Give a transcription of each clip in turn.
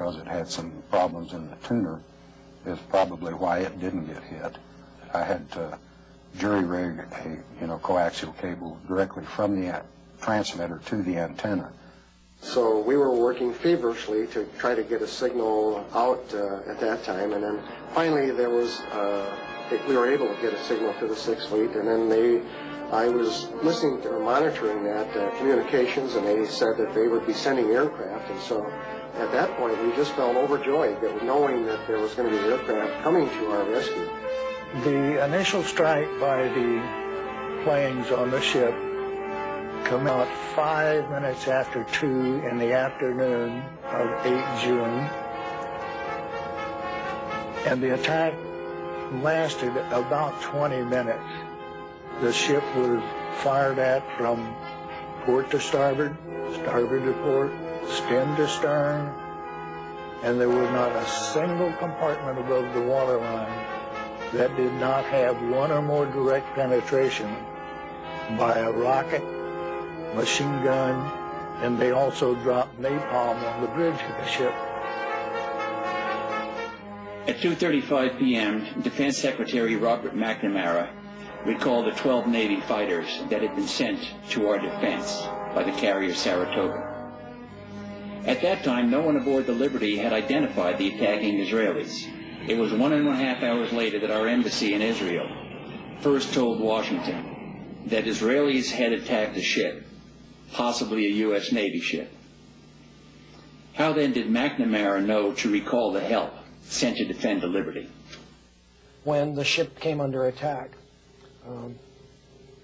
because it had some problems in the tuner is probably why it didn't get hit. I had to jury-rig a coaxial cable directly from the transmitter to the antenna. So we were working feverishly to try to get a signal out at that time, and then finally there was, we were able to get a signal to the 6th Fleet, and then I was listening to or monitoring that communications, and they said that they would be sending aircraft, and so at that point we just felt overjoyed that knowing that there was going to be aircraft coming to our rescue. The initial strike by the planes on the ship come out 5 minutes after 2 in the afternoon of 8 June. And the attack lasted about 20 minutes. The ship was fired at from port to starboard, starboard to port, stem to stern, and there was not a single compartment above the waterline that did not have one or more direct penetration by a rocket, machine gun, and they also dropped napalm on the bridge of the ship. At 2:35 p.m., Defense Secretary Robert McNamara recalled the 12 Navy fighters that had been sent to our defense by the carrier Saratoga. At that time, no one aboard the Liberty had identified the attacking Israelis. It was 1.5 hours later that our embassy in Israel first told Washington that Israelis had attacked a ship, possibly a U.S. Navy ship. How then did McNamara know to recall the help sent to defend the Liberty? When the ship came under attack,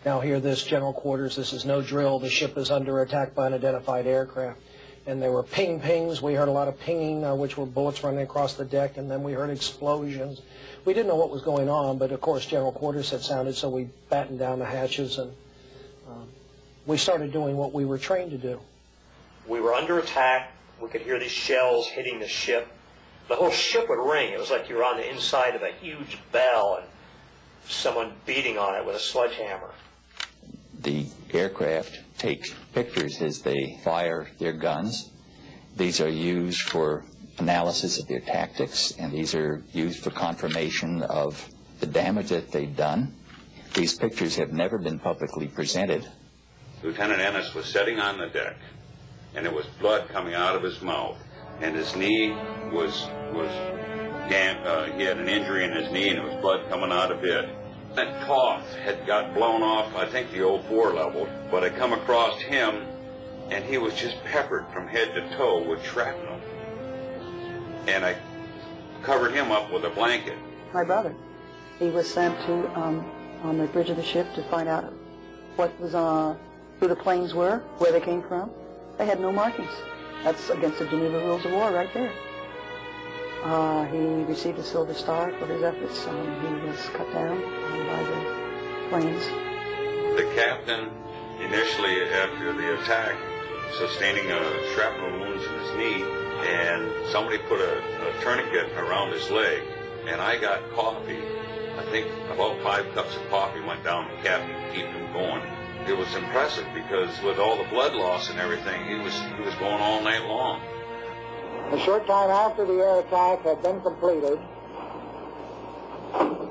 now here this general quarters, this is no drill, the ship is under attack by unidentified aircraft. And there were pings, we heard a lot of pinging, which were bullets running across the deck, and then we heard explosions. We didn't know what was going on, but of course general quarters had sounded, so we battened down the hatches, and we started doing what we were trained to do. We were under attack, we could hear these shells hitting the ship. The whole ship would ring, it was like you were on the inside of a huge bell, and someone beating on it with a sledgehammer. The aircraft take pictures as they fire their guns. These are used for analysis of their tactics, and these are used for confirmation of the damage that they've done. These pictures have never been publicly presented. Lieutenant Ennis was sitting on the deck, and there was blood coming out of his mouth, and his knee was he had an injury in his knee, and there was blood coming out of it. That Toth had got blown off, I think the 04 level, but I come across him, and he was just peppered from head to toe with shrapnel. And I covered him up with a blanket. My brother, he was sent to on the bridge of the ship to find out what was who the planes were, where they came from. They had no markings. That's against the Geneva Rules of War right there. He received a Silver Star for his efforts. He was cut down by the planes. The captain, initially after the attack, sustaining shrapnel wounds in his knee, and somebody put a tourniquet around his leg, and I got coffee. I think about 5 cups of coffee went down the captain to keep him going. It was impressive because with all the blood loss and everything, he was going all night long. A short time after the air attack had been completed,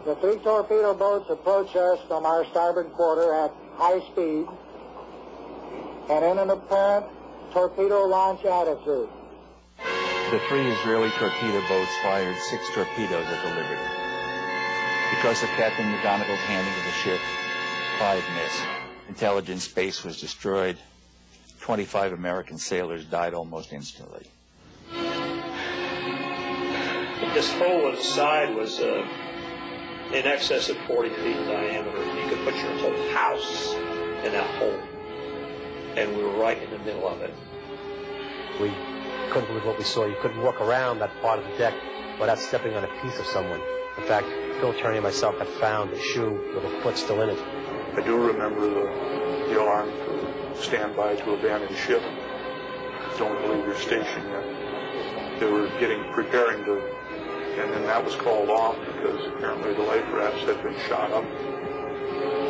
the 3 torpedo boats approached us from our starboard quarter at high speed and in an apparent torpedo launch attitude. The 3 Israeli torpedo boats fired 6 torpedoes at the Liberty. Because of Captain McGonagall's handling of the ship, 5 missed. Intelligence base was destroyed. 25 American sailors died almost instantly. This hole inside was in excess of 40 feet in diameter. You could put your whole house in that hole. And we were right in the middle of it. We couldn't believe what we saw. You couldn't walk around that part of the deck without stepping on a piece of someone. In fact, Phil Turney and myself had found a shoe with a foot still in it. I do remember the alarm for standby to abandon ship. Don't believe your station yet. They were preparing to, and then that was called off because apparently the life rafts had been shot up.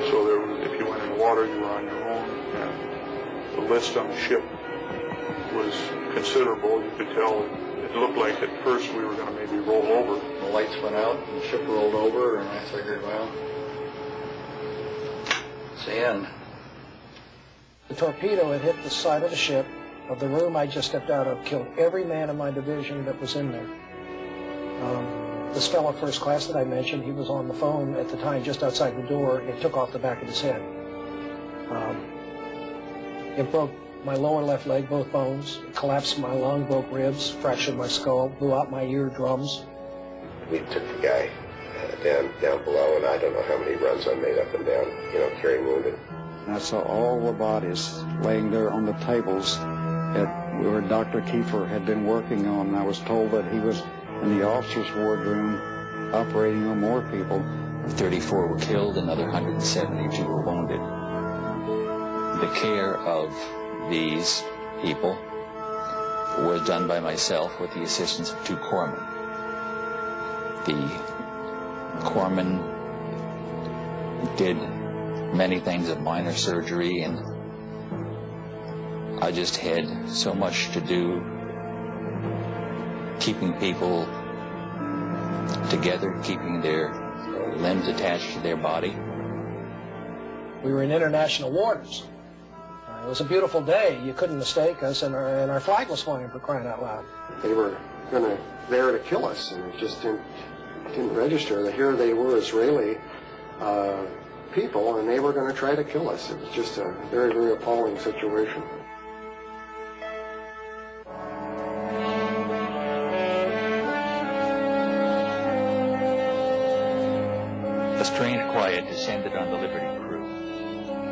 So if you went in the water, you were on your own, and the list on the ship was considerable. You could tell it looked like at first we were going to maybe roll over. The lights went out and the ship rolled over, and I figured, well, it's the end. The torpedo had hit the side of the ship. Of the room I just stepped out of, killed every man in my division that was in there. This fellow first class that I mentioned, he was on the phone at the time just outside the door. It took off the back of his head. It broke my lower left leg, both bones. It collapsed my lung, broke ribs, fractured my skull, blew out my eardrums. We took the guy down below, and I don't know how many runs I made up and down, carrying wounded. And I saw all the bodies laying there on the tables where Dr. Kiefer had been working on. And I was told that he was in the officers' wardroom operating on more people. 34 were killed, another 172 were wounded. The care of these people was done by myself with the assistance of 2 corpsmen. The corpsmen did many things of minor surgery, and I just had so much to do keeping people together, keeping their limbs attached to their body. We were in international waters. It was a beautiful day. You couldn't mistake us, and our flag was flying, for crying out loud. They were there to kill us, and it just didn't register. Here they were, Israeli people, and they were going to try to kill us. It was just a very, very appalling situation. A strange quiet descended on the Liberty crew.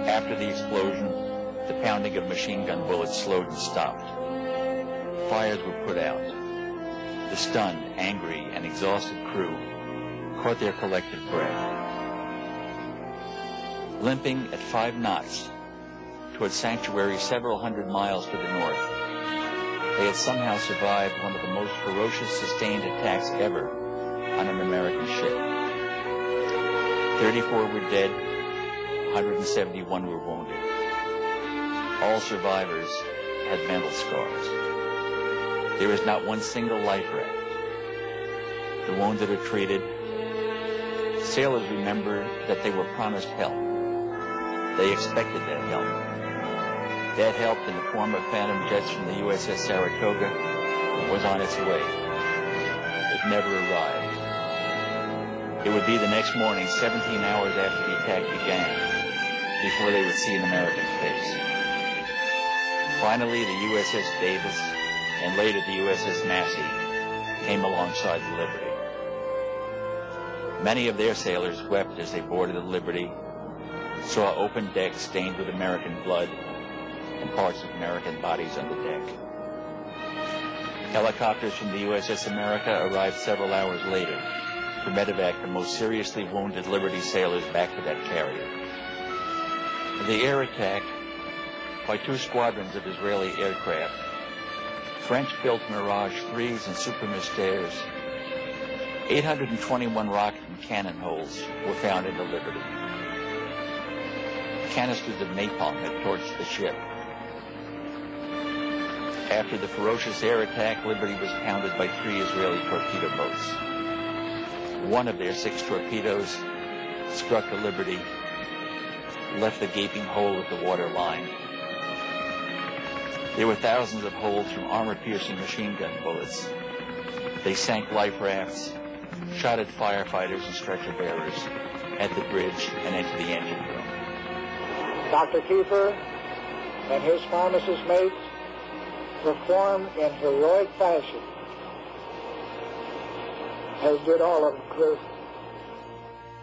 After the explosion, the pounding of machine gun bullets slowed and stopped. Fires were put out. The stunned, angry, and exhausted crew caught their collective breath. Limping at 5 knots toward sanctuary several hundred miles to the north, they had somehow survived one of the most ferocious sustained attacks ever on an American ship. 34 were dead, 171 were wounded. All survivors had mental scars. There is not one single life raft. The wounded are treated. Sailors remember that they were promised help. They expected that help. That help, in the form of phantom jets from the USS Saratoga, was on its way. It never arrived. It would be the next morning, 17 hours after the attack began, before they would see an American face. Finally, the USS Davis, and later the USS Massey, came alongside the Liberty. Many of their sailors wept as they boarded the Liberty, saw open decks stained with American blood, and parts of American bodies on the deck. Helicopters from the USS America arrived several hours later to medevac the most seriously wounded Liberty sailors back to that carrier. The air attack by 2 squadrons of Israeli aircraft, French-built Mirage 3s and Super Mystères, 821 rocket and cannon holes were found in the Liberty. Canisters of napalm had torched the ship. After the ferocious air attack, Liberty was pounded by 3 Israeli torpedo boats. One of their 6 torpedoes struck the Liberty, left the gaping hole at the water line. There were thousands of holes from armor-piercing machine gun bullets. They sank life rafts, shot at firefighters and stretcher bearers, at the bridge and into the engine room. Dr. Kiefer and his pharmacist mates performed in heroic fashion, as did all of the crew.